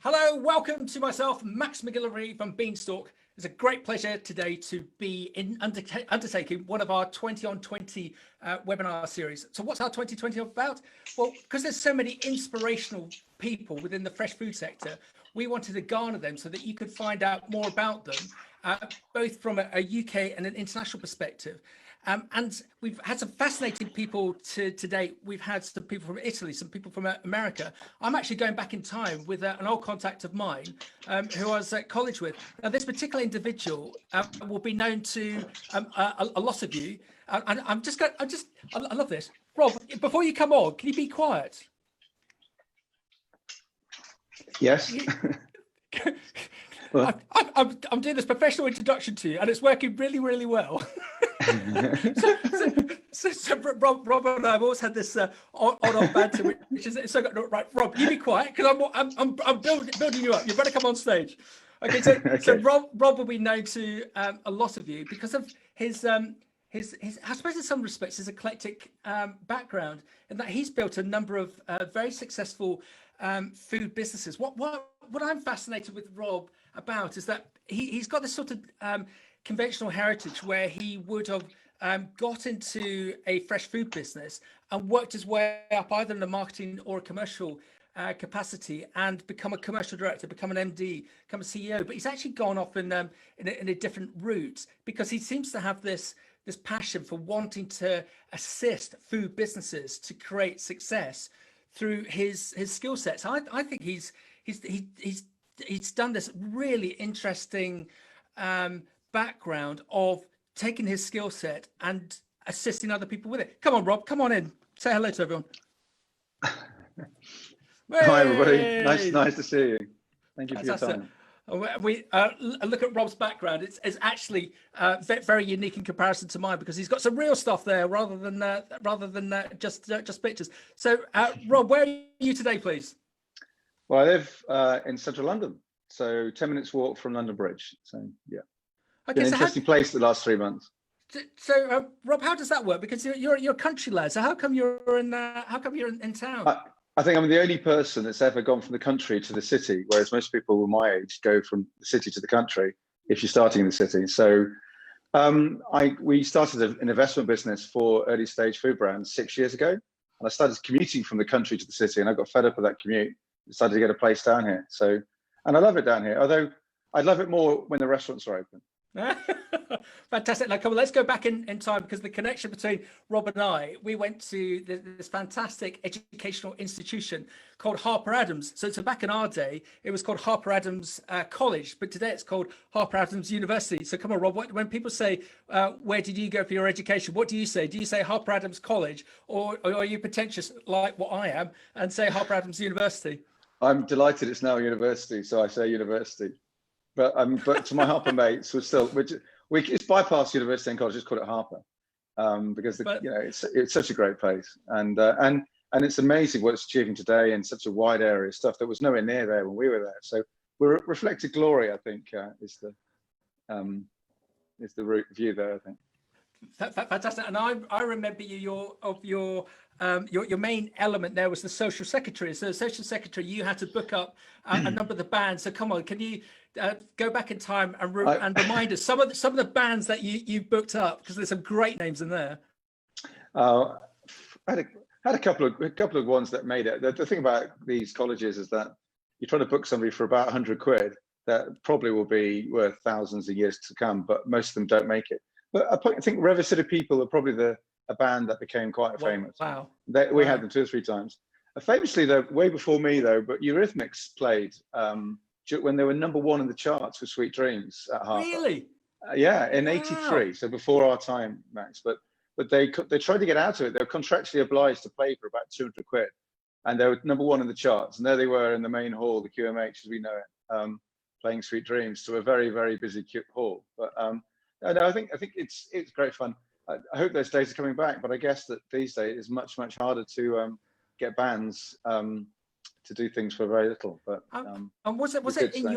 Hello, welcome to myself, Max MacGillivray from Beanstalk. It's a great pleasure today to be undertaking one of our 20 on 20 webinar series. So what's our 2020 about? Well, because there's so many inspirational people within the fresh food sector, we wanted to garner them so that you could find out more about them, both from a UK and an international perspective. And we've had some fascinating people today. We've had some people from Italy, some people from America. I'm actually going back in time with an old contact of mine who I was at college with. Now, this particular individual will be known to a lot of you. And I love this. Rob, before you come on, can you be quiet? Yes. I'm doing this professional introduction to you, and it's working really, really well. so Rob and I have always had this on-off banter, which is so right. Rob, you be quiet because I'm building you up. You better come on stage. Okay, so Rob will be known to a lot of you because of his I suppose in some respects his eclectic background, in that he's built a number of very successful food businesses. What I'm fascinated with Rob about is that he's got this sort of conventional heritage where he would have got into a fresh food business and worked his way up either in a marketing or a commercial capacity and become a commercial director, become an MD, become a CEO. But he's actually gone off in a different route because he seems to have this passion for wanting to assist food businesses to create success through his skill sets. I think he's done this really interesting background of taking his skill set and assisting other people with it. Come on, Rob, come on in. Say hello to everyone. Hi, everybody. Nice to see you. Thank you for your time. We look at Rob's background. It's actually very unique in comparison to mine because he's got some real stuff there rather than just pictures. So, Rob, where are you today, please? Well, I live in central London, so 10 minutes walk from London Bridge. So, yeah, okay, an interesting place the last 3 months. So, Rob, how does that work? Because you're a country lad. So how come you're in town? I think I'm the only person that's ever gone from the country to the city, whereas most people my age go from the city to the country if you're starting in the city. So we started an investment business for early stage food brands 6 years ago. And I started commuting from the country to the city and I got fed up with that commute, decided to get a place down here. So, and I love it down here, although I'd love it more when the restaurants are open. Fantastic. Now, come on, let's go back in time because the connection between Rob and I, we went to this fantastic educational institution called Harper Adams. So back in our day, it was called Harper Adams College, but today it's called Harper Adams University. So come on, Rob, when people say, where did you go for your education? What do you say? Do you say Harper Adams College or are you pretentious like what I am and say Harper Adams University? I'm delighted it's now a university, so I say university. But to my Harper mates, it's bypassed university and college. Just call it Harper, because it's such a great place, and it's amazing what it's achieving today in such a wide area of stuff that was nowhere near there when we were there. So we're reflected glory, I think, is the route view there. I think. Fantastic, and I remember your main element there was the social secretary. So the social secretary, you had to book up a number of the bands. So come on, can you go back in time and remind us some of the bands that you booked up, because there's some great names in there. I had a couple of ones that made it. The thing about these colleges is that you're trying to book somebody for about 100 quid that probably will be worth thousands of years to come, but most of them don't make it. But I think River City People are probably a band that became quite famous. Wow. We had them 2 or 3 times. Famously, though, way before me, though, but Eurythmics played when they were #1 in the charts for Sweet Dreams at Harper. Really? Yeah, in '83, so before our time, Max. But they tried to get out of it. They were contractually obliged to play for about 200 quid, and they were #1 in the charts. And there they were in the main hall, the QMH as we know it, playing Sweet Dreams to a very, very busy hall. But I think it's great fun. I hope those days are coming back, but I guess that these days it's much harder to get bands to do things for very little. But and was it in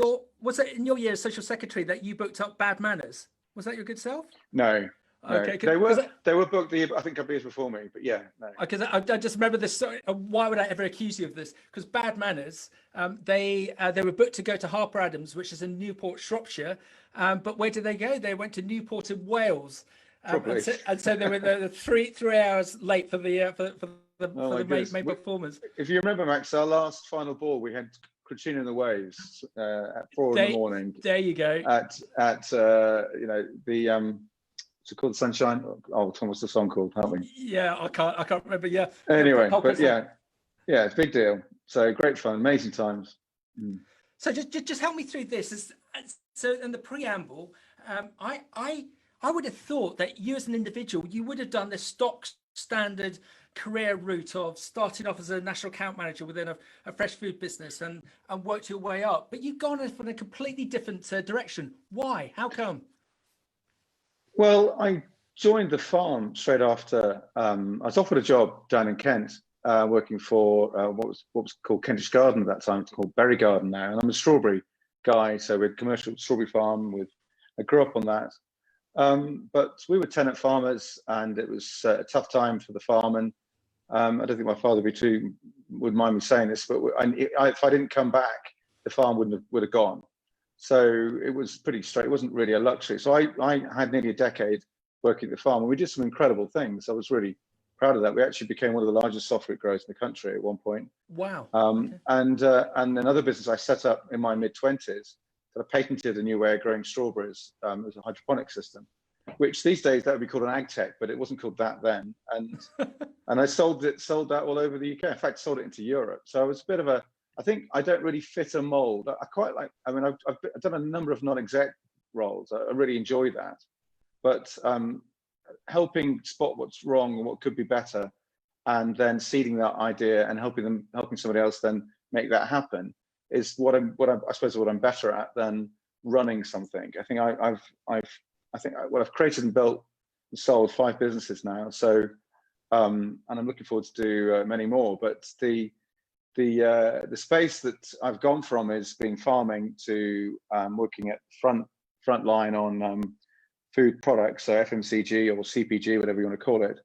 your year as social secretary that you booked up Bad Manners? Was that your good self? No. No, Okay, they were booked I think a couple of years before me, but yeah, no. Because I just remember this. Why would I ever accuse you of this? Because Bad Manners, they were booked to go to Harper Adams, which is in Newport, Shropshire. But where did they go? They went to Newport in Wales. Probably. And so they were three hours late for the main performance. If you remember, Max, our last final ball, we had Christina and the Waves at 4 in the morning. There you go. At the what's it called? Sunshine. Oh, Tom, what's the song called? Help me. Yeah, I can't remember. Yeah. Anyway, but yeah, it's a big deal. So great fun, amazing times. Mm. So just help me through this. So in the preamble, I would have thought that you as an individual, you would have done the stock standard career route of starting off as a national account manager within a fresh food business and worked your way up. But you've gone in a completely different direction. Why? How come? Well, I joined the farm straight after. I was offered a job down in Kent, working for what was called Kentish Garden at that time. It's called Berry Garden now, and I'm a strawberry guy, so we had commercial strawberry farm. I grew up on that, but we were tenant farmers, and it was a tough time for the farm. And I don't think my father would mind me saying this, but if I didn't come back, the farm would have gone. So it was pretty straight. It wasn't really a luxury. So I had nearly a decade working at the farm, and we did some incredible things. I was really proud of that. We actually became one of the largest soft fruit growers in the country at one point. Wow. Okay. And another business I set up in my mid-20s that I patented a new way of growing strawberries. It was a hydroponic system, which these days that would be called an ag tech, but it wasn't called that then. And and I sold that all over the UK. In fact, sold it into Europe. So I was a bit of I think I don't really fit a mold. I've done a number of non-exec roles. I really enjoy that, but helping spot what's wrong and what could be better, and then seeding that idea and helping somebody else then make that happen is what I'm better at than running something. I think I've created and built and sold 5 businesses now. So and I'm looking forward to do many more. But the space that I've gone from is being farming to working at front line on food products, so FMCG or CPG, whatever you want to call it,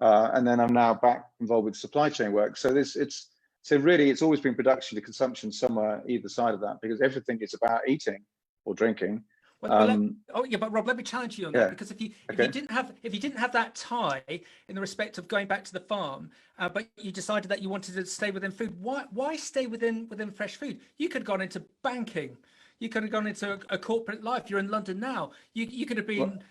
and then I'm now back involved with supply chain work. So it's always been production to consumption somewhere either side of that, because everything is about eating or drinking. But Rob, let me challenge you on that, because if you didn't have that tie in the respect of going back to the farm, but you decided that you wanted to stay within food, why stay within fresh food? You could have gone into banking, you could have gone into a corporate life. You're in London now. You could have been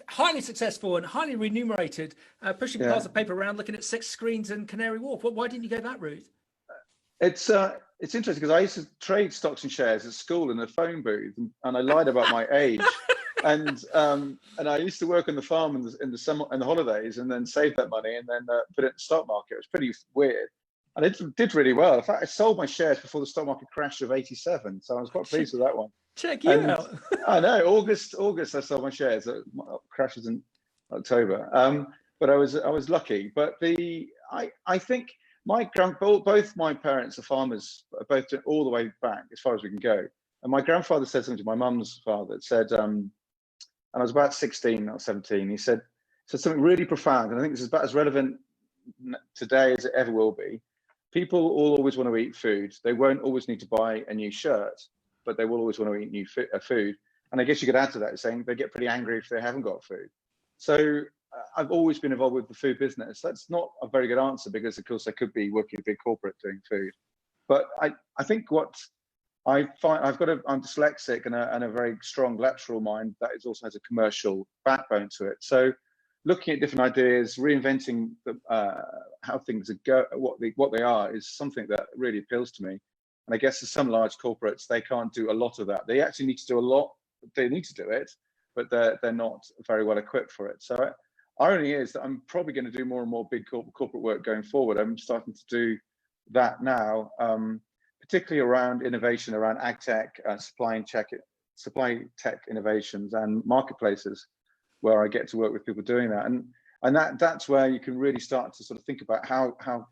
highly successful and highly remunerated, pushing piles of paper around, looking at 6 screens in Canary Wharf. Why didn't you go that route? It's interesting because I used to trade stocks and shares at school in a phone booth, and I lied about my age, and I used to work on the farm in the summer and the holidays, and then save that money and then put it in the stock market. It was pretty weird, and it did really well. In fact, I sold my shares before the stock market crash of '87, so I was quite pleased with that one. Check you out. I know, August I sold my shares. Crashes in October, but I was lucky. But I think. Both my parents are farmers, both all the way back as far as we can go. And my grandfather said something to my mum's father. It said, and I was about 16 or 17. He said something really profound, and I think this is about as relevant today as it ever will be. People will always want to eat food. They won't always need to buy a new shirt, but they will always want to eat new food. And I guess you could add to that saying they get pretty angry if they haven't got food. So I've always been involved with the food business. That's not a very good answer, because of course I could be working at a big corporate doing food. But I think what I find, I'm dyslexic and a very strong lateral mind that also has a commercial backbone to it. So looking at different ideas, reinventing how things go, what they are, is something that really appeals to me. And I guess as some large corporates, they can't do a lot of that. They actually need to do a lot. They need to do it, but they're not very well equipped for it. So irony is that I'm probably going to do more and more big corporate work going forward. I'm starting to do that now, particularly around innovation, around ag tech, supply tech innovations, and marketplaces, where I get to work with people doing that. And that's where you can really start to sort of think about how can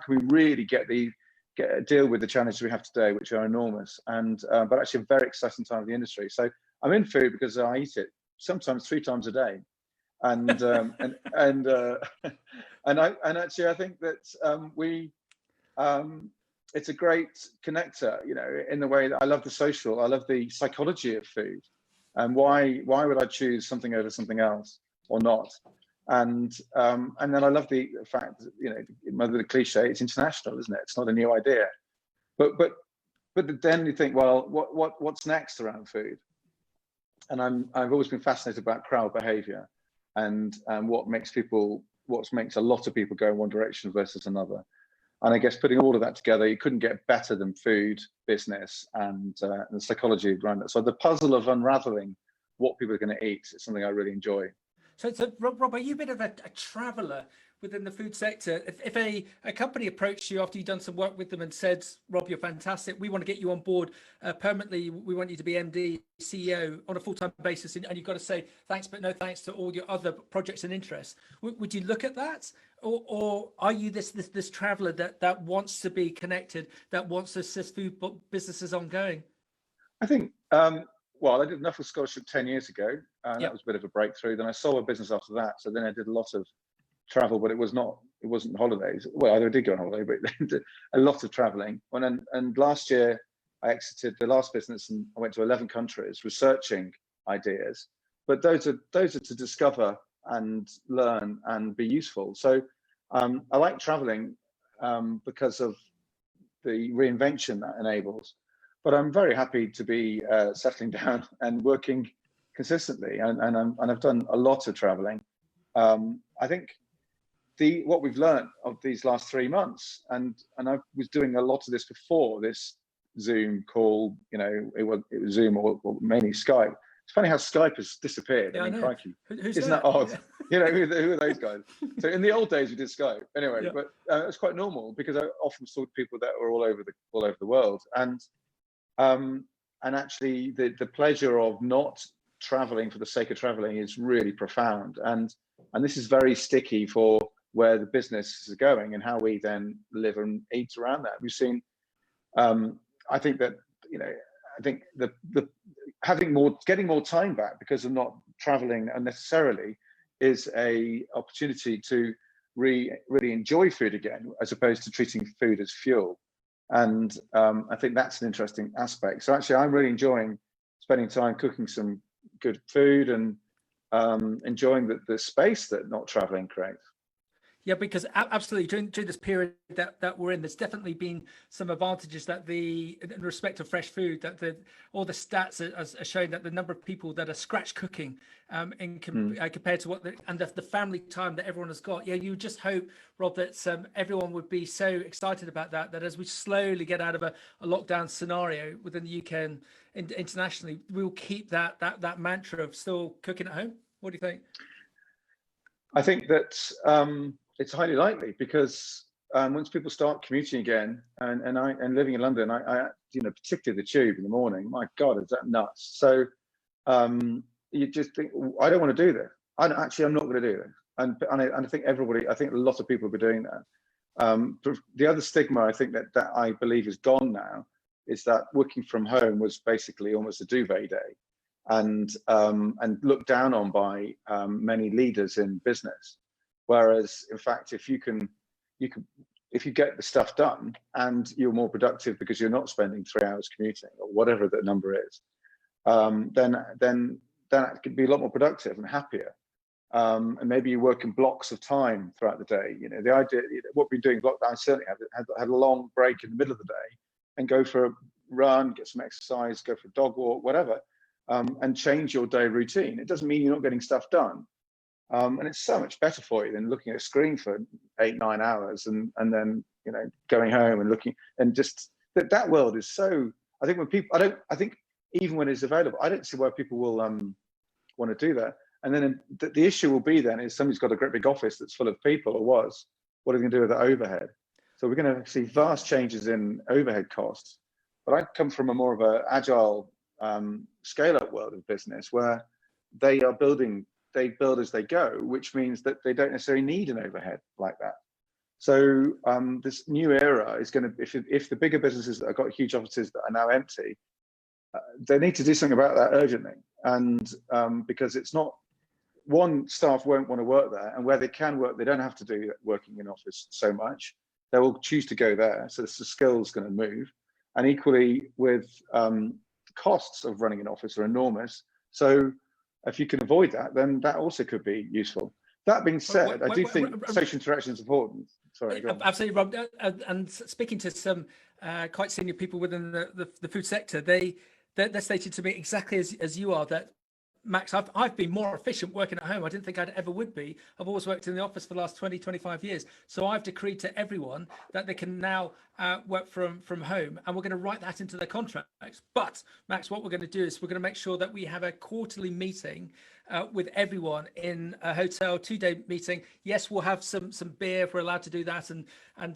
we really deal with the challenges we have today, which are enormous, but actually a very exciting time of the industry. So I'm in food because I eat it sometimes 3 times a day. and and and actually I think that it's a great connector, you know, in the way that I love the social, I love the psychology of food, and why would I choose something over something else or not? And then I love the fact that, you know, the cliche, it's international, isn't it? It's not a new idea, but then you think, well, what's next around food? And I've always been fascinated about crowd behavior and what makes a lot of people go in one direction versus another. And I guess putting all of that together, you couldn't get better than food, business, and the psychology around it. So the puzzle of unraveling what people are going to eat is something I really enjoy. So Rob, are you a bit of a traveller within the food sector? If a company approached you after you've done some work with them and said, Rob, you're fantastic, we want to get you on board permanently, we want you to be MD, CEO on a full-time basis, and you've got to say thanks, but no thanks to all your other projects and interests, would you look at that? Or are you this traveller that wants to be connected, that wants to assist food businesses ongoing? I think, well, I did enough with scholarship 10 years ago. That was a bit of a breakthrough. Then I sold a business after that. So then I did a lot of travel, but it wasn't holidays. Well, I did go on holiday, but a lot of traveling. And last year I exited the last business and I went to 11 countries researching ideas. But those are to discover and learn and be useful. So I like traveling because of the reinvention that enables. But I'm very happy to be settling down and working consistently, and I've done a lot of traveling. I think what we've learned of these last 3 months, and I was doing a lot of this before this Zoom call. You know, it was Zoom or mainly Skype. It's funny how Skype has disappeared. Yeah, I mean, crikey, isn't that odd? Yeah. You know, who are those guys? So in the old days we did Skype anyway, but it's quite normal because I often saw people that were all over the world, and actually the pleasure of not traveling for the sake of traveling is really profound, and this is very sticky for where the business is going and how we then live and eat around that. We've seen, I think that, you know, I think the getting more time back because of not traveling unnecessarily is a opportunity to really enjoy food again, as opposed to treating food as fuel. And I think that's an interesting aspect. So actually, I'm really enjoying spending time cooking some good food and enjoying the space that not traveling creates. Yeah, because absolutely during this period that we're in, there's definitely been some advantages that in respect of fresh food, that all the stats are showing that the number of people that are scratch cooking compared to the family time that everyone has got. Yeah, you just hope, Rob, that everyone would be so excited about that as we slowly get out of a lockdown scenario within the UK and internationally, we'll keep that mantra of still cooking at home. What do you think? I think that it's highly likely, because once people start commuting again, and living in London, I you know, particularly the tube in the morning, my God, is that nuts? So you just think, I don't want to do this. I'm not going to do this. And I think a lot of people will be doing that. The other stigma I think that I believe is gone now is that working from home was basically almost a duvet day, and looked down on by many leaders in business. Whereas, in fact, if you get the stuff done and you're more productive because you're not spending 3 hours commuting or whatever the number is, then it could be a lot more productive and happier. And maybe you work in blocks of time throughout the day. You know, the idea, what we're doing, I certainly had a long break in the middle of the day and go for a run, get some exercise, go for a dog walk, whatever, and change your day routine. It doesn't mean you're not getting stuff done. And it's so much better for you than looking at a screen for 8-9 hours and then, you know, going home and looking, and just that world is so, I think when people, I think even when it's available, I don't see why people will want to do that. And then the issue will be then is somebody's got a great big office that's full of people, or what are they going to do with the overhead? So we're going to see vast changes in overhead costs. But I come from a more of a agile scale-up world of business where they build as they go, which means that they don't necessarily need an overhead like that. So this new era is going to, if the bigger businesses that have got huge offices that are now empty, they need to do something about that urgently. And because it's not, one, staff won't want to work there, and where they can work, they don't have to do working in office so much. They will choose to go there. So the skill's going to move. And equally with costs of running an office are enormous. So if you can avoid that, then that also could be useful. That being said, I do think social interaction is important. Sorry, go on. Absolutely, Rob. And speaking to some quite senior people within the food sector, they stated to me exactly as you are, that Max, I've been more efficient working at home. I didn't think I'd ever would be. I've always worked in the office for the last 20, 25 years. So I've decreed to everyone that they can now work from home, and we're going to write that into their contracts. But Max, what we're going to do is we're going to make sure that we have a quarterly meeting with everyone in a hotel, 2-day meeting. Yes, we'll have some beer if we're allowed to do that, and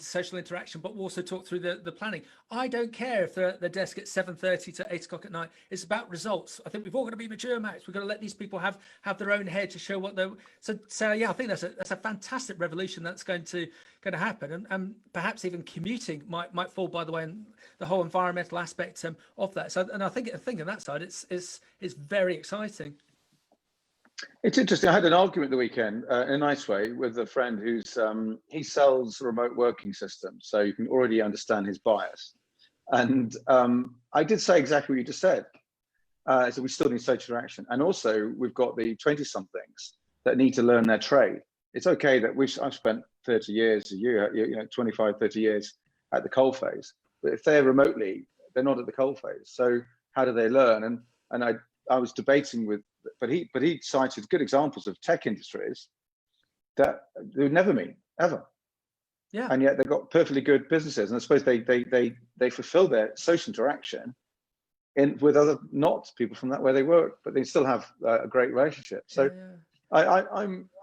social interaction, but we'll also talk through the planning. I don't care if they're at the desk at 7:30 to 8 o'clock at night. It's about results. I think we've all got to be mature, Max. We've got to let these people have their own head to show what they're. So yeah, I think that's a fantastic revolution that's going to happen, and perhaps even commuting might fall by the way, and the whole environmental aspect of that. So, and I think on that side, it's very exciting. It's interesting. I had an argument the weekend, in a nice way, with a friend who's he sells remote working systems, so you can already understand his bias. And I did say exactly what you just said. So we still need social interaction, and also we've got the 20-somethings that need to learn their trade. It's okay that I've spent 30 years, 25, 30 years at the coalface, but if they're remotely, they're not at the coalface. So how do they learn? And I was debating with. But he cited good examples of tech industries that they would never meet ever. Yeah. And yet they've got perfectly good businesses, and I suppose they fulfill their social interaction with other not people from that where they work, but they still have a great relationship. So yeah.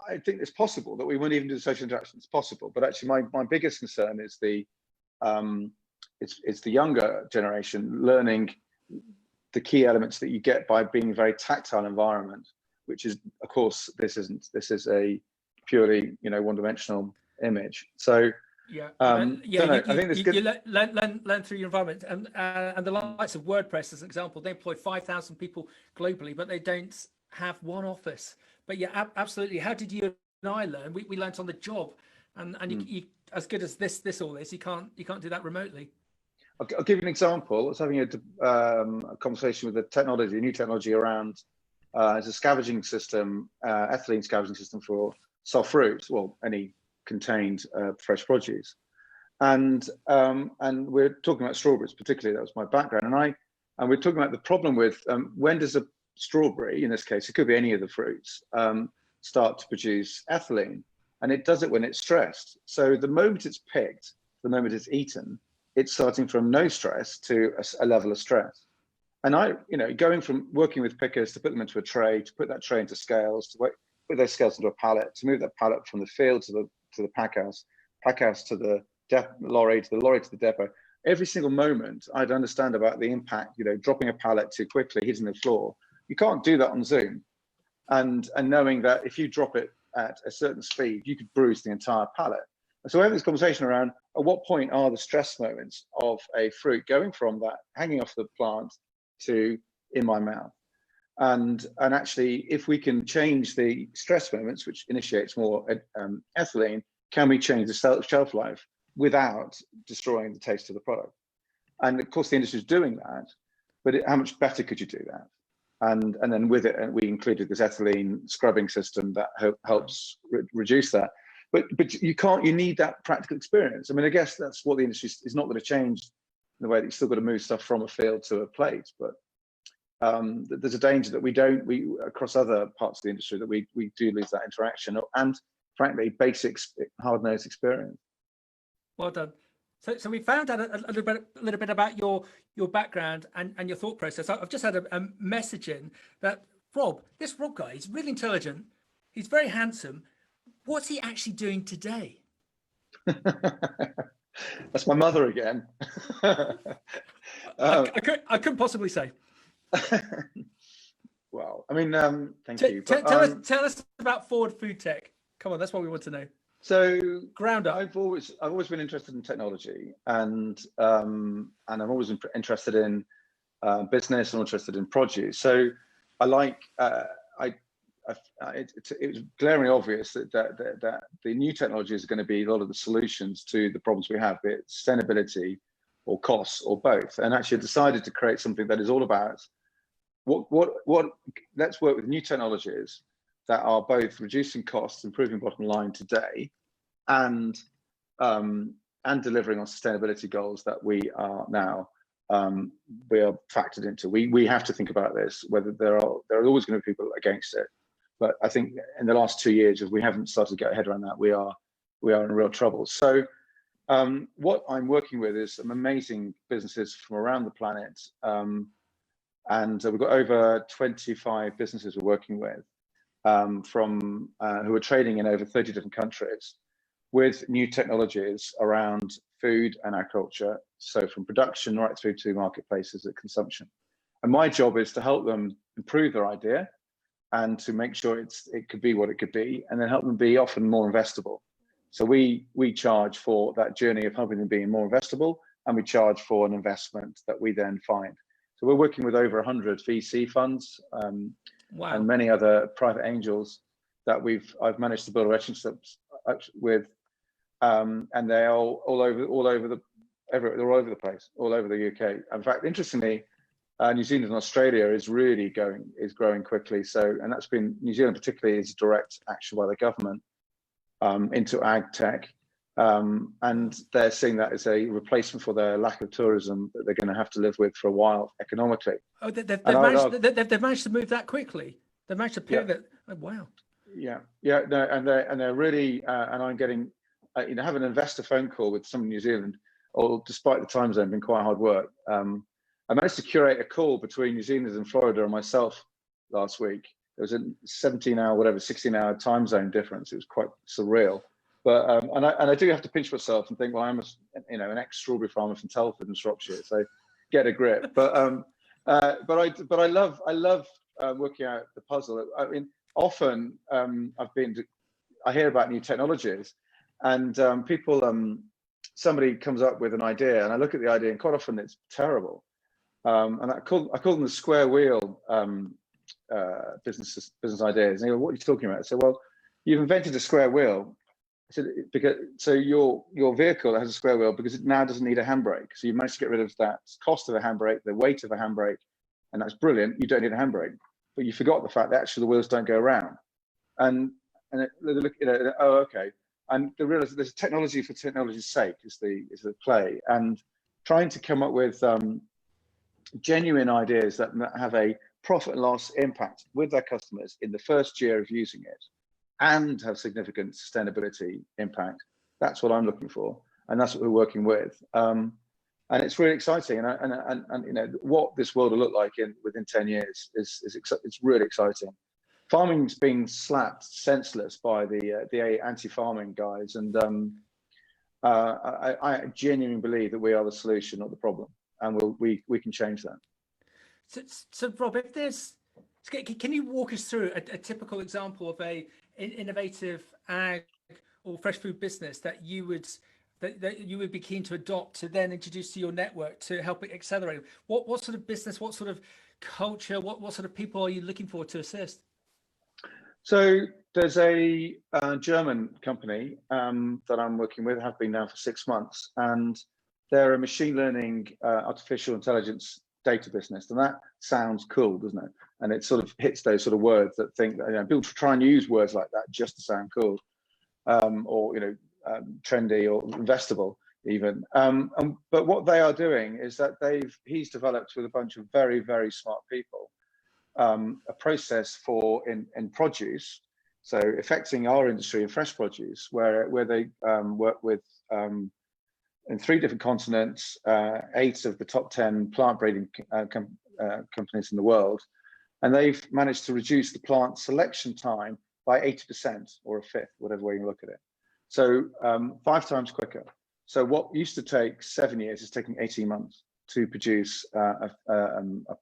I think it's possible that we won't even do the social interaction. It's possible, but actually my biggest concern is it's the younger generation learning the key elements that you get by being a very tactile environment, which is, of course, this is a purely one-dimensional image. So I think this you learn through your environment, and the likes of WordPress as an example, they employ 5,000 people globally, but they don't have one office. But yeah, absolutely. How did you and I learn? We learned on the job, and you as good as this all is, you can't do that remotely. I'll give you an example. I was having a conversation with a new technology around it's a scavenging system, ethylene scavenging system for soft fruit, well, any contained fresh produce. And we're talking about strawberries, particularly. That was my background. And we're talking about the problem with when does a strawberry, in this case, it could be any of the fruits, start to produce ethylene. And it does it when it's stressed. So the moment it's picked, the moment it's eaten, it's starting from no stress to a level of stress. And going from working with pickers to put them into a tray, to put that tray into scales, to put those scales into a pallet, to move that pallet from the field to the pack house to the lorry, to the depot. Every single moment, I'd understand about the impact, dropping a pallet too quickly, hitting the floor. You can't do that on Zoom. And knowing that if you drop it at a certain speed, you could bruise the entire pallet. So we're having this conversation around at what point are the stress moments of a fruit going from that hanging off the plant to in my mouth. And actually, if we can change the stress moments, which initiates more ethylene, can we change the shelf life without destroying the taste of the product? And of course, the industry is doing that, but how much better could you do that? And then with it, we included this ethylene scrubbing system that helps reduce that. But you need that practical experience. I mean, I guess that's what the industry is not going to change in the way that you've still got to move stuff from a field to a plate. But there's a danger that we across other parts of the industry that we do lose that interaction and frankly, basic hard-nosed experience. Well done. So we found out a little bit about your background and your thought process. I've just had a message in that this Rob guy, he's really intelligent. He's very handsome. What's he actually doing today? That's my mother again. I couldn't possibly say. Well, I mean, thank you. But, tell us about Forward Food Tech. Come on, that's what we want to know. So, ground up. I've always been interested in technology, and I'm always interested in business and interested in produce. So, I like it was glaringly obvious that the new technologies are going to be a lot of the solutions to the problems we have, be it sustainability or costs or both. And actually decided to create something that is all about let's work with new technologies that are both reducing costs, improving bottom line today, and delivering on sustainability goals that we are now factored into. We have to think about this, whether there are always going to be people against it. But I think in the last 2 years, if we haven't started to get our head around that, we are in real trouble. So what I'm working with is some amazing businesses from around the planet. And we've got over 25 businesses we're working with who are trading in over 30 different countries with new technologies around food and agriculture. So from production right through to marketplaces at consumption. And my job is to help them improve their idea and to make sure it could be what it could be, and then help them be often more investable. So we charge for that journey of helping them being more investable, and we charge for an investment that we then find. So we're working with over 100 VC funds wow. and many other private angels that I've managed to build relationships with, and they're all over the place, all over the UK. In fact, interestingly, New Zealand and Australia is growing quickly. So, and that's been, New Zealand particularly is direct action by the government into ag tech. And they're seeing that as a replacement for their lack of tourism that they're going to have to live with for a while economically. Oh, they've managed to move that quickly. They've managed to pivot. Yeah. Oh, wow. Yeah, no, and they're really, and I'm getting, have an investor phone call with some in New Zealand, or despite the time zone being quite hard work. I managed to curate a call between New Zealanders and Florida and myself last week. There was a 16-hour time zone difference. It was quite surreal. But and I do have to pinch myself and think, well, I'm an ex-strawberry farmer from Telford in Shropshire, so get a grip. But I love working out the puzzle. I mean, often I hear about new technologies, and somebody comes up with an idea, and I look at the idea, and quite often it's terrible. And I call them the square wheel business ideas. And they go, what are you talking about? So, well, you've invented a square wheel. So your vehicle has a square wheel because it now doesn't need a handbrake. So you managed to get rid of that cost of a handbrake, the weight of a handbrake, and that's brilliant. You don't need a handbrake, but you forgot the fact that actually the wheels don't go around. And they look, oh, okay. And they realize that there's technology for technology's sake is the play, and trying to come up with genuine ideas that have a profit and loss impact with their customers in the first year of using it, and have significant sustainability impact. That's what I'm looking for, and that's what we're working with. And it's really exciting. And what this world will look like within 10 years it's really exciting. Farming's being slapped senseless by the anti-farming guys, and I genuinely believe that we are the solution, not the problem, and we can change that. So Rob, can you walk us through a typical example of a innovative ag or fresh food business that you would be keen to adopt to then introduce to your network to help it accelerate? What sort of business, what sort of culture, what sort of people are you looking for to assist? So there's a German company that I'm working with, have been now for 6 months, and they're a machine learning artificial intelligence data business, and that sounds cool, doesn't it? And it sort of hits those sort of words that think that people try and use words like that just to sound cool, or trendy or investable even. But what they are doing is that he's developed with a bunch of very, very smart people a process in produce, so affecting our industry in fresh produce, where they work with in 3 different continents, 8 of the top 10 plant breeding companies in the world, and they've managed to reduce the plant selection time by 80% or a fifth, whatever way you look at it. So 5 times quicker. So what used to take 7 years is taking 18 months to produce a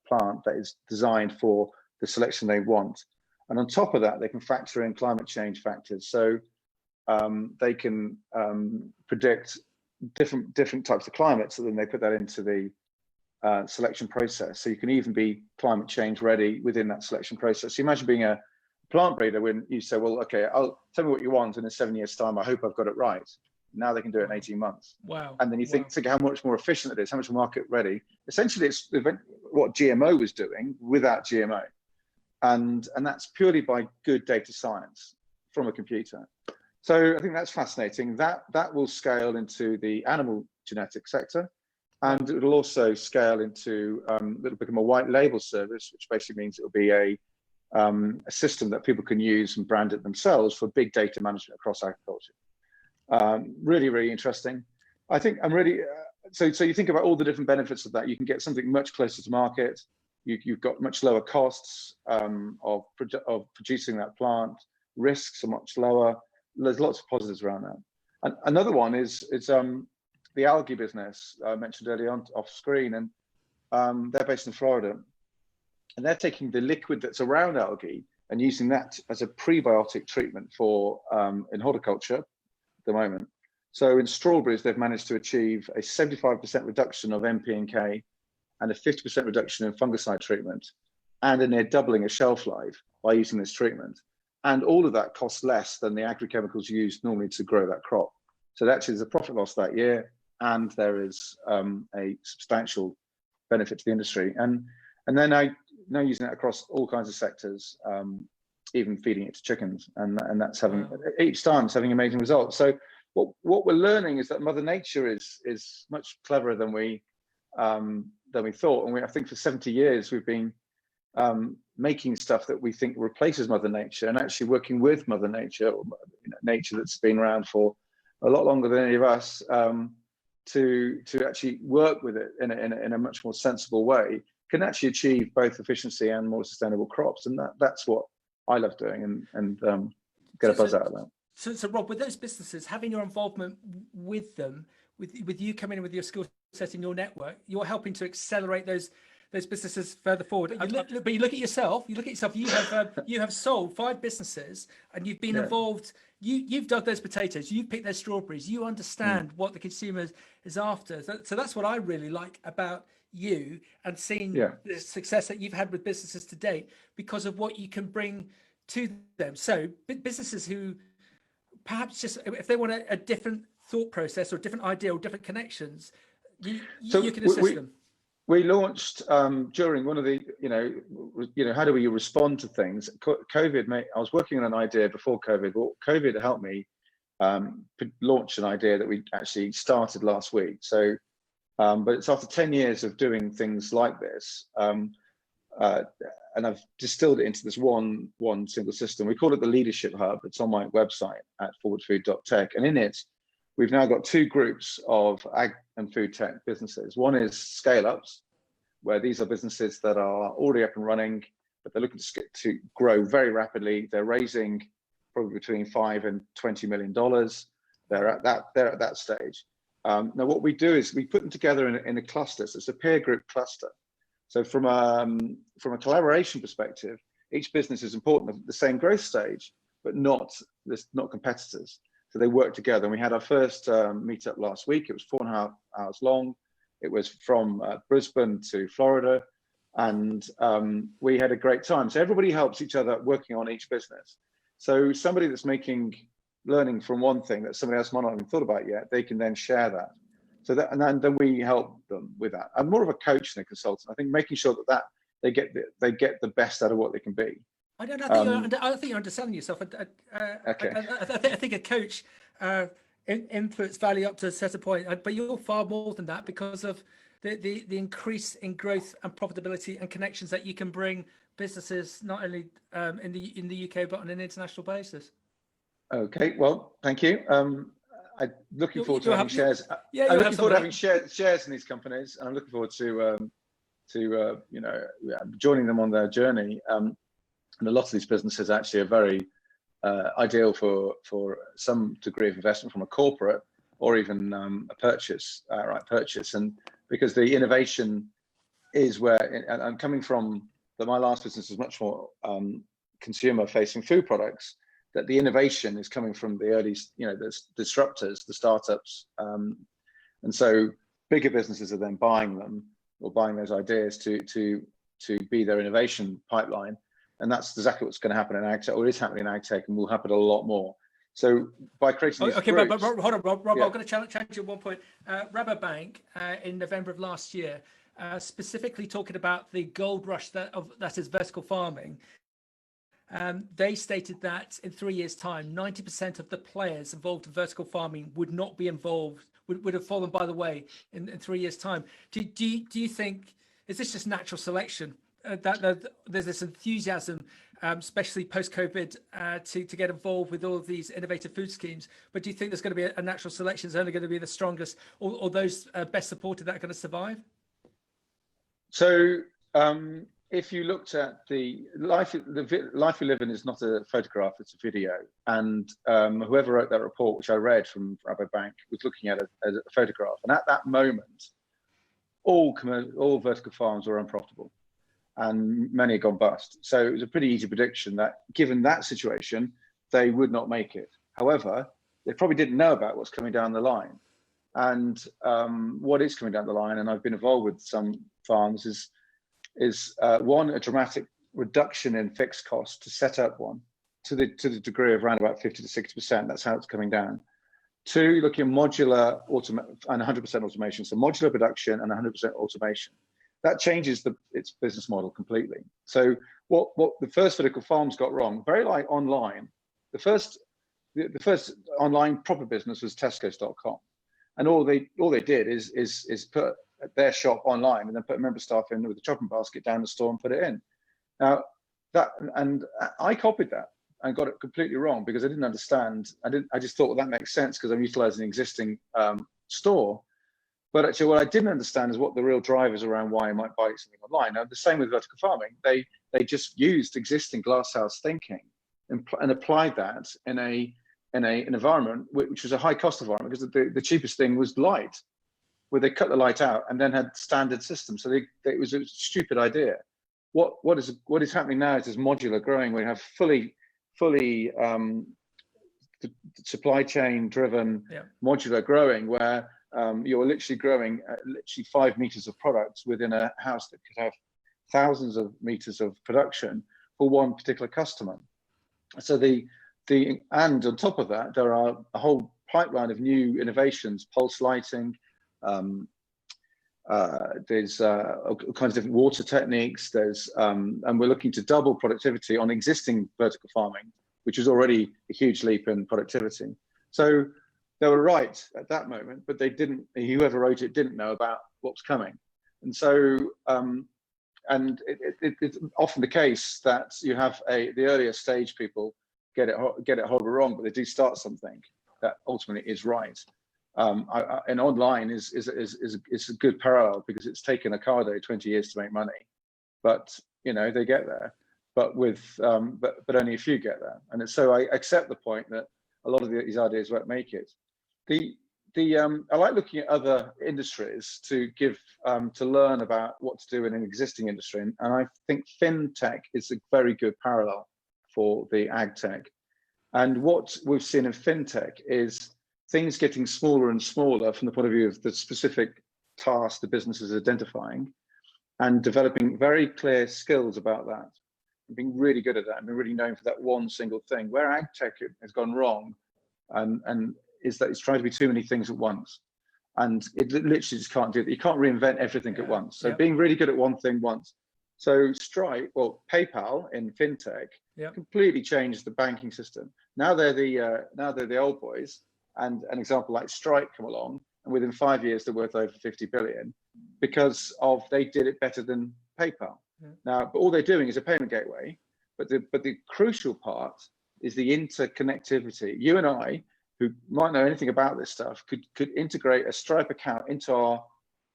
plant that is designed for the selection they want. And on top of that, they can factor in climate change factors. So they can predict different types of climates, so then they put that into the selection process. So you can even be climate change ready within that selection process. So you imagine being a plant breeder, when you say, well, okay, tell me what you want in 7 years time, I hope I've got it right. Now they can do it in 18 months. Wow. And then you think how much more efficient it is, how much market ready. Essentially, it's what GMO was doing without GMO. And that's purely by good data science from a computer. So I think that's fascinating. That will scale into the animal genetic sector, and it will also scale into it'll become a white label service, which basically means it'll be a system that people can use and brand it themselves for big data management across agriculture. Really, really interesting. I think I'm really so you think about all the different benefits of that. You can get something much closer to market. You've got much lower costs of producing that plant. Risks are much lower. There's lots of positives around that. And another one is the algae business I mentioned earlier on off screen, and they're based in Florida, and they're taking the liquid that's around algae and using that as a prebiotic treatment for in horticulture at the moment. So in strawberries, they've managed to achieve a 75% reduction of NP and K, and a 50% reduction in fungicide treatment, and a near doubling of shelf life by using this treatment. And all of that costs less than the agrochemicals used normally to grow that crop. So actually there's a profit loss that year, and there is a substantial benefit to the industry. And they're now using it across all kinds of sectors, even feeding it to chickens. And that's having, each time it's having amazing results. So what we're learning is that Mother Nature is much cleverer than we thought. And I think for 70 years, we've been making stuff that we think replaces Mother Nature, and actually working with Mother Nature, or, nature that's been around for a lot longer than any of us, to actually work with it in a much more sensible way, can actually achieve both efficiency and more sustainable crops. And that's what I love doing, and get a buzz out of that. So Rob, with those businesses, having your involvement with them, with you coming in with your skill set in your network, you're helping to accelerate those businesses further forward. But you look at yourself. You have sold 5 businesses, and you've been involved. You've dug those potatoes. You've picked those strawberries. You understand what the consumer is after. So that's what I really like about you, and seeing the success that you've had with businesses to date because of what you can bring to them. So businesses who perhaps just, if they want a different thought process or a different idea or different connections, you can assist them. We launched during one of the, how do we respond to things? COVID, I was working on an idea before COVID. Well, COVID helped me launch an idea that we actually started last week. So, but it's after 10 years of doing things like this, and I've distilled it into this one single system. We call it the Leadership Hub. It's on my website at ForwardFood.Tech, and in it, we've now got 2 groups of ag and food tech businesses. One is scale-ups, where these are businesses that are already up and running, but they're looking to grow very rapidly. They're raising probably between $5 and $20 million. They're at that stage. Now, what we do is we put them together in a cluster. So it's a peer group cluster. So from a collaboration perspective, each business is important at the same growth stage, but not competitors. So they work together. And we had our first meetup last week. It was 4.5 hours long. It was from Brisbane to Florida, and we had a great time. So everybody helps each other working on each business. So somebody that's learning from one thing that somebody else might not have even thought about yet, they can then share that. So that, and then we help them with that. I'm more of a coach than a consultant. I think making sure that they get the best out of what they can be. I think you're underselling yourself. Okay. I think a coach inputs value up to a certain point, but you're far more than that because of the increase in growth and profitability and connections that you can bring businesses not only in the UK but on an international basis. Okay, well, thank you. I'm looking forward to having shares. I'm looking forward to having shares in these companies, and I'm looking forward to joining them on their journey. And a lot of these businesses actually are very ideal for some degree of investment from a corporate or even a purchase, outright purchase. And because the innovation is where, and I'm coming from, my last business is much more consumer-facing food products, that the innovation is coming from the early, the disruptors, the startups. And so bigger businesses are then buying them or buying those ideas to be their innovation pipeline. And that's exactly what's going to happen in ag tech, or is happening in ag tech, and will happen a lot more. So by creating these okay, groups, but hold on, Rob. Yeah. I'm going to challenge you at one point. Rabobank in November of last year, specifically talking about the gold rush that is vertical farming. They stated that in 3 years' time, 90% of the players involved in vertical farming would not be involved, would have fallen by the way in 3 years' time. Do you think, is this just natural selection? That there's this enthusiasm, especially post-COVID, to get involved with all of these innovative food schemes. But do you think there's going to be a natural selection is only going to be the strongest, or those best supported that are going to survive? So if you looked at the life we live in is not a photograph, it's a video. And whoever wrote that report, which I read from Rabobank, was looking at a photograph. And at that moment, all vertical farms were unprofitable, and many had gone bust. So it was a pretty easy prediction that given that situation, they would not make it. However, they probably didn't know about what's coming down the line. And what is coming down the line, and I've been involved with some farms, is one, a dramatic reduction in fixed costs to set up one to the degree of around about 50 to 60%. That's how it's coming down. Two, looking at modular and 100% automation. So modular production and 100% automation. That changes its business model completely. So what the first vertical farms got wrong, very like online, the first online proper business was Tesco's.com. And all they did is put their shop online and then put a member staff in with a shopping basket down the store and put it in. Now I copied that and got it completely wrong because I didn't understand. I just thought, well, that makes sense because I'm utilizing an existing store. But actually, what I didn't understand is what the real drivers around why I might buy something online. Now, the same with vertical farming. They just used existing glasshouse thinking and applied that in an environment which was a high cost environment, because the cheapest thing was light, where they cut the light out and then had standard systems. So it was a stupid idea. What is happening now is this modular growing. We have fully supply chain driven modular growing, where you're literally growing literally 5 meters of products within a house that could have thousands of meters of production for one particular customer. So and on top of that, there are a whole pipeline of new innovations, pulse lighting. There's all kinds of different water techniques. There's and we're looking to double productivity on existing vertical farming, which is already a huge leap in productivity. So they were right at that moment, but they didn't. Whoever wrote it didn't know about what's coming, and so and it's often the case that you have the earlier stage people get it horribly wrong, but they do start something that ultimately is right. And online is a good parallel, because it's taken Ocado 20 years to make money, but they get there, but but only a few get there. And so I accept the point that a lot of these ideas won't make it. I like looking at other industries to learn about what to do in an existing industry, and I think fintech is a very good parallel for the ag tech. And what we've seen in fintech is things getting smaller and smaller from the point of view of the specific task the business is identifying, and developing very clear skills about that, and being really good at that, and being really known for that one single thing. Where ag tech has gone wrong, and is that it's trying to be too many things at once, and it literally just can't do that. You can't reinvent everything at once. So being really good at one thing once. So PayPal in fintech completely changed the banking system. Now they're the old boys, and an example like Stripe come along, and within 5 years they're worth over 50 billion because they did it better than PayPal. Now, but all they're doing is a payment gateway, but the crucial part is the interconnectivity. You and I, who might know anything about this stuff, could integrate a Stripe account into our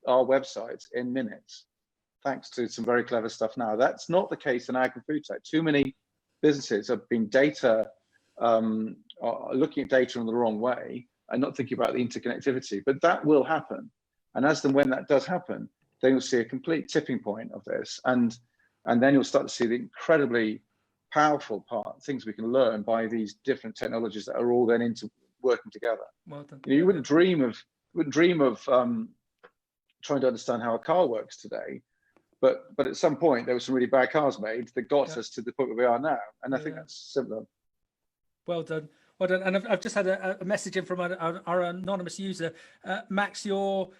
websites in minutes, thanks to some very clever stuff now. That's not the case in ag and food tech. Too many businesses have been looking at data in the wrong way and not thinking about the interconnectivity, but that will happen. And when that does happen, then you'll see a complete tipping point of this. And then you'll start to see the incredibly powerful things we can learn by these different technologies that are all then working together. Well done. You wouldn't dream of trying to understand how a car works today, but at some point there were some really bad cars made that got us to the point where we are now, and I think that's similar. Well done. Well done. And I've just had a message in from our anonymous user, Max. Your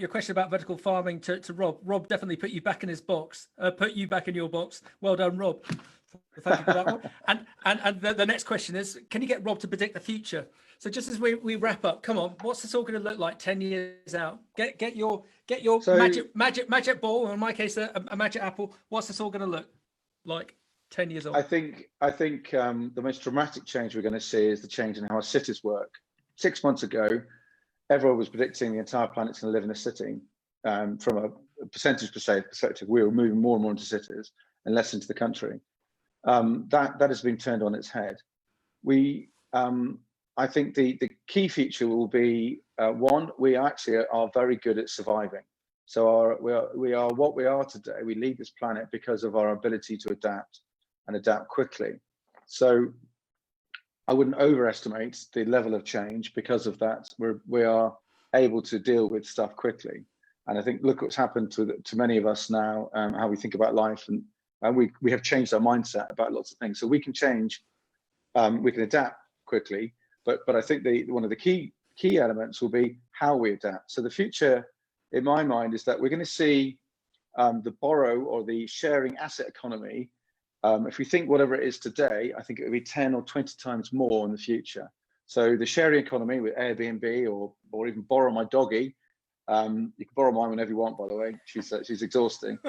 question about vertical farming to Rob. Rob definitely put you back in his box. Put you back in your box. Well done, Rob. Thank you for that one. And the next question is, can you get Rob to predict the future? So just as we wrap up, come on, what's this all going to look like 10 years out? Get your magic ball, or in my case, a magic apple. What's this all going to look like 10 years on? I think the most dramatic change we're going to see is the change in how our cities work. 6 months ago, everyone was predicting the entire planet's going to live in a city. From a percentage perspective, we were moving more and more into cities and less into the country. That has been turned on its head. I think the key feature will be one, we actually are very good at surviving. So we are what we are today. We leave this planet because of our ability to adapt and adapt quickly. So I wouldn't overestimate the level of change because of that. We are able to deal with stuff quickly. And I think look what's happened to many of us now, how we think about life, and we have changed our mindset about lots of things. So we can change, we can adapt quickly, but I think one of the key elements will be how we adapt. So the future, in my mind, is that we're going to see the borrow or the sharing asset economy. If we think whatever it is today, I think it will be 10 or 20 times more in the future. So the sharing economy with Airbnb or even borrow my doggy. You can borrow mine whenever you want, by the way. She's exhausting.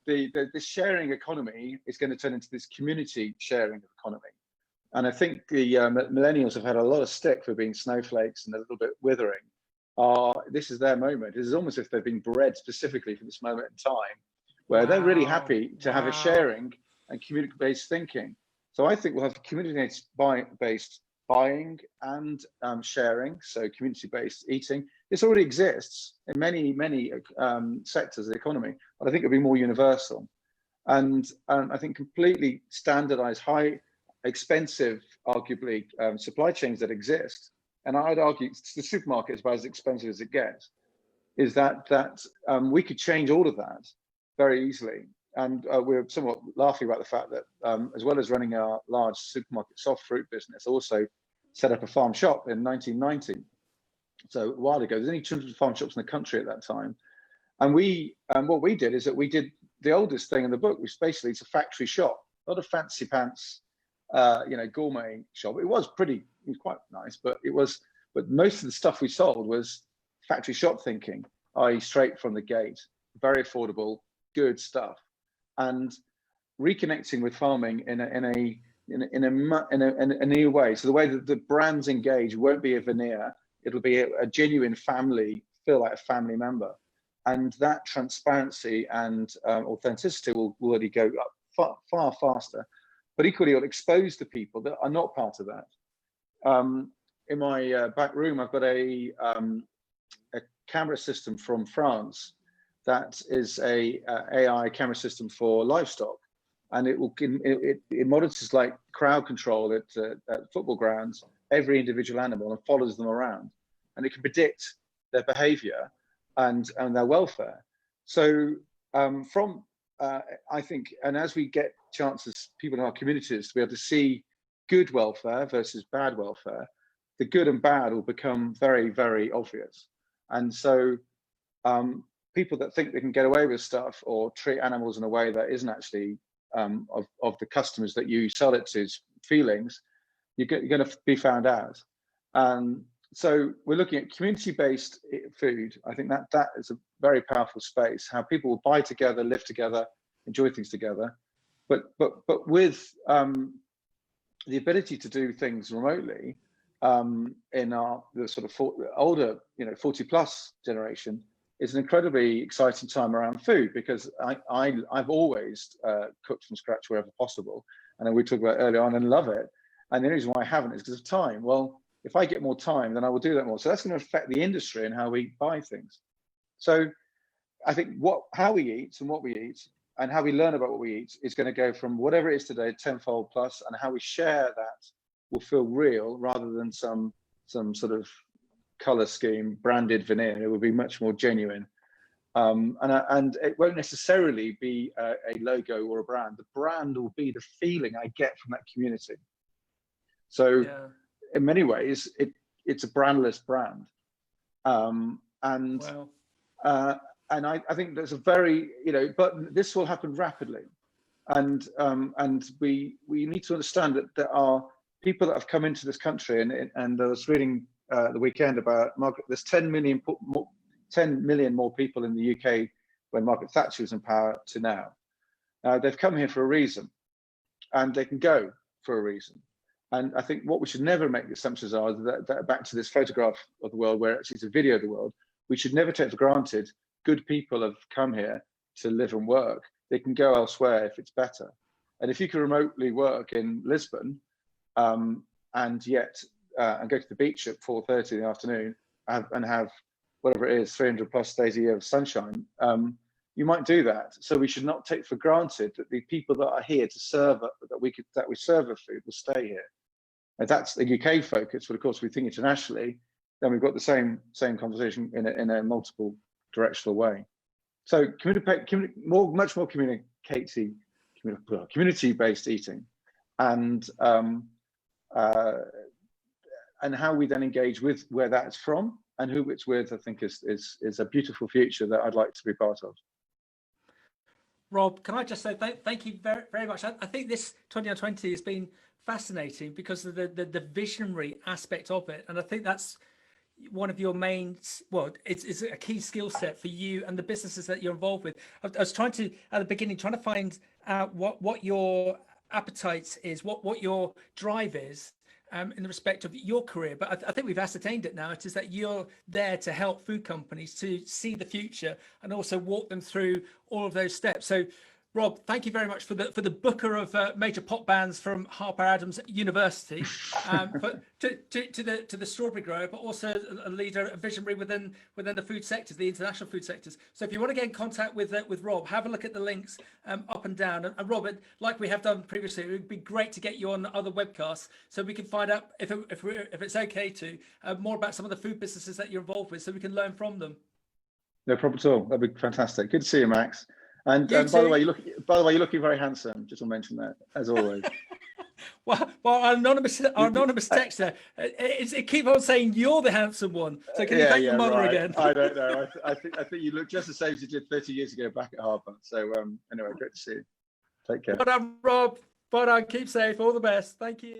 The sharing economy is going to turn into this community sharing economy. And I think the millennials have had a lot of stick for being snowflakes and a little bit withering. This is their moment. It is almost as if they've been bred specifically for this moment in time, where they're really happy to have a sharing and community-based thinking. So I think we'll have community-based buying and sharing, so community-based eating. This already exists in many sectors of the economy, but I think it'll be more universal. And I think completely standardized, high, expensive, arguably, supply chains that exist, and I'd argue the supermarket is about as expensive as it gets, is that we could change all of that very easily. And we're somewhat laughing about the fact that as well as running our large supermarket soft fruit business, also set up a farm shop in 1990. So a while ago, there's only 200 farm shops in the country at that time. And what we did is that we did the oldest thing in the book, which basically it's a factory shop, not a fancy pants, gourmet shop. It was quite nice, but most of the stuff we sold was factory shop thinking, i.e. straight from the gate, very affordable, good stuff. And reconnecting with farming in a new way. So the way that the brands engage won't be a veneer; it'll be a genuine family, feel like a family member, and that transparency and authenticity will already go up far faster. But equally, it'll expose the people that are not part of that. In my back room, I've got a camera system from France. That is a AI camera system for livestock, and it monitors like crowd control at football grounds, every individual animal, and follows them around, and it can predict their behaviour and their welfare. So I think, and as we get chances, people in our communities, to be able to see good welfare versus bad welfare, the good and bad will become very, very obvious. And so people that think they can get away with stuff or treat animals in a way that isn't actually of the customers that you sell it to's feelings, you're going to be found out. So we're looking at community-based food. I think that is a very powerful space, how people will buy together, live together, enjoy things together, but with the ability to do things remotely in the sort of older, 40+ generation, is an incredibly exciting time around food, because I've always cooked from scratch wherever possible, and then we talked about earlier on, and love it. And the only reason why I haven't is because of time. Well, if I get more time, then I will do that more. So that's going to affect the industry and how we buy things. So I think how we eat and what we eat and how we learn about what we eat is going to go from whatever it is today, tenfold plus, and how we share that will feel real rather than some sort of color scheme branded veneer. It will be much more genuine. And it won't necessarily be a logo or a brand. The brand will be the feeling I get from that community. So in many ways, it's a brandless brand. And I think there's a very, but this will happen rapidly. And we need to understand that there are people that have come into this country, and I was reading the weekend about there's 10 million more people in the UK when Margaret Thatcher was in power to now. They've come here for a reason, and they can go for a reason. And I think what we should never make the assumptions are that back to this photograph of the world, where actually it's a video of the world, we should never take for granted good people have come here to live and work. They can go elsewhere if it's better. And if you can remotely work in Lisbon and go to the beach at 4:30 in the afternoon and have whatever it is, 300 plus days a year of sunshine, you might do that. So we should not take for granted that the people that are here to serve, that we serve the food will stay here. And that's the UK focus, but of course we think internationally, then we've got the same conversation in a multiple directional way. So much more community-based eating, and how we then engage with where that's from and who it's with, I think is a beautiful future that I'd like to be part of. Rob, can I just say thank you very, very much. I think this 2020 has been fascinating because of the visionary aspect of it, and I think that's one of your main, it's a key skill set for you and the businesses that you're involved with. I was trying to, at the beginning, trying to find out what your appetite is, what your drive is in the respect of your career. But I think we've ascertained it now. It is that you're there to help food companies to see the future and also walk them through all of those steps. So Rob, thank you very much for the booker of major pop bands from Harper Adams University, to the strawberry grower, but also a leader, a visionary within the food sectors, the international food sectors. So if you want to get in contact with Rob, have a look at the links up and down. And Robert, like we have done previously, it would be great to get you on other webcasts so we can find out if it's okay to more about some of the food businesses that you're involved with, so we can learn from them. No problem at all. That'd be fantastic. Good to see you, Max. And by the way, you're looking very handsome. Just to mention that, as always. well, our anonymous texter, it keeps on saying you're the handsome one. So can you thank your mother again? I don't know. I think you look just the same as you did 30 years ago back at Harper. So anyway, great to see you. Take care. Well done, Rob. Well done. Keep safe. All the best. Thank you.